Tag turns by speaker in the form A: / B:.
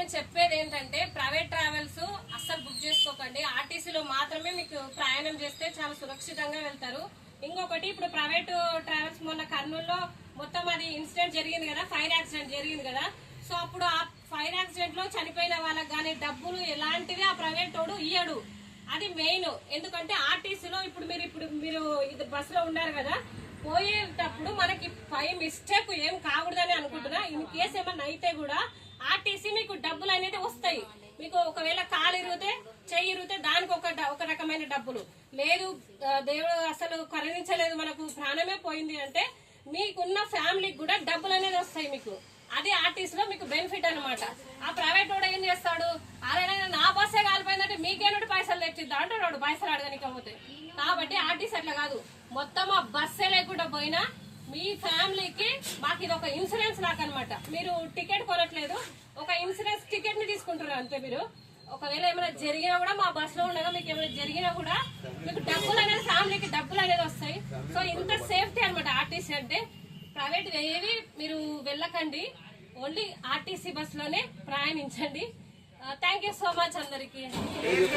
A: నేను చెప్పేది ఏంటంటే ప్రైవేట్ ట్రావెల్స్ అస్సలు బుక్ చేసుకోకండి. ఆర్టీసీలో మాత్రమే మీకు ప్రయాణం చేస్తే చాలా సురక్షితంగా వెళ్తారు. ఇంకొకటి, ఇప్పుడు ప్రైవేట్ ట్రావెల్స్ మొన్న కర్నూలులో మొత్తం అది ఇన్సిడెంట్ జరిగింది కదా, ఫైర్ యాక్సిడెంట్ జరిగింది కదా. సో అప్పుడు ఆ ఫైర్ యాక్సిడెంట్ లో చనిపోయిన వాళ్ళకి కానీ డబ్బులు ఎలాంటివి ఆ ప్రైవేట్ తోడు ఇయ్యడు. అది మెయిన్. ఎందుకంటే ఆర్టీసీలో ఇప్పుడు మీరు ఇది బస్సులో ఉన్నారు కదా, పోయేటప్పుడు మనకి పై మిస్టేక్ ఏం కాకూడదని అనుకుంటున్నా. ఇన్ కేసు ఏమన్నా అయితే కూడా ఆర్టీసీ మీకు డబ్బులు అనేది వస్తాయి. మీకు ఒకవేళ కాలు ఇరిగితే, చెయ్యి ఇరిగితే దానికి ఒక రకమైన డబ్బులు లేదు. దేవుడు అసలు కరుణించలేదు, మనకు ప్రాణమే పోయింది అంటే మీకున్న ఫ్యామిలీకి కూడా డబ్బులు అనేది వస్తాయి మీకు. అది ఆర్టీసీలో మీకు బెనిఫిట్ అనమాట. ఆ ప్రైవేట్ వాడు ఏం చేస్తాడు, అరే నా బస్సే కాలిపోయిందంటే మీకేనోటి పైసలు తెచ్చిద్దా అంటాడు, పైసలు అడగనికపోతే. కాబట్టి ఆర్టీసీ అట్లా కాదు, మొత్తం ఆ బస్సే లేకుండా పోయినా మీ ఫ్యామిలీకి మాకు ఇది ఒక ఇన్సూరెన్స్ లాగా అనమాట. మీరు టికెట్ కొనట్లేదు, ఒక ఇన్సూరెన్స్ టికెట్ ని తీసుకుంటున్నారు అంతే. మీరు ఒకవేళ ఏమైనా జరిగినా కూడా మా బస్ లో ఉండగా మీకు ఏమైనా జరిగినా కూడా మీకు డబ్బులు అనేది, ఫ్యామిలీకి డబ్బులు అనేది వస్తాయి. సో ఇంత సేఫ్టీ అనమాట ఆర్టీసీ అంటే. ప్రైవేట్ ఏవి మీరు వెళ్ళకండి, ఓన్లీ ఆర్టీసీ బస్ లోనే ప్రయాణించండి. థ్యాంక్ యూ సో మచ్ అందరికి.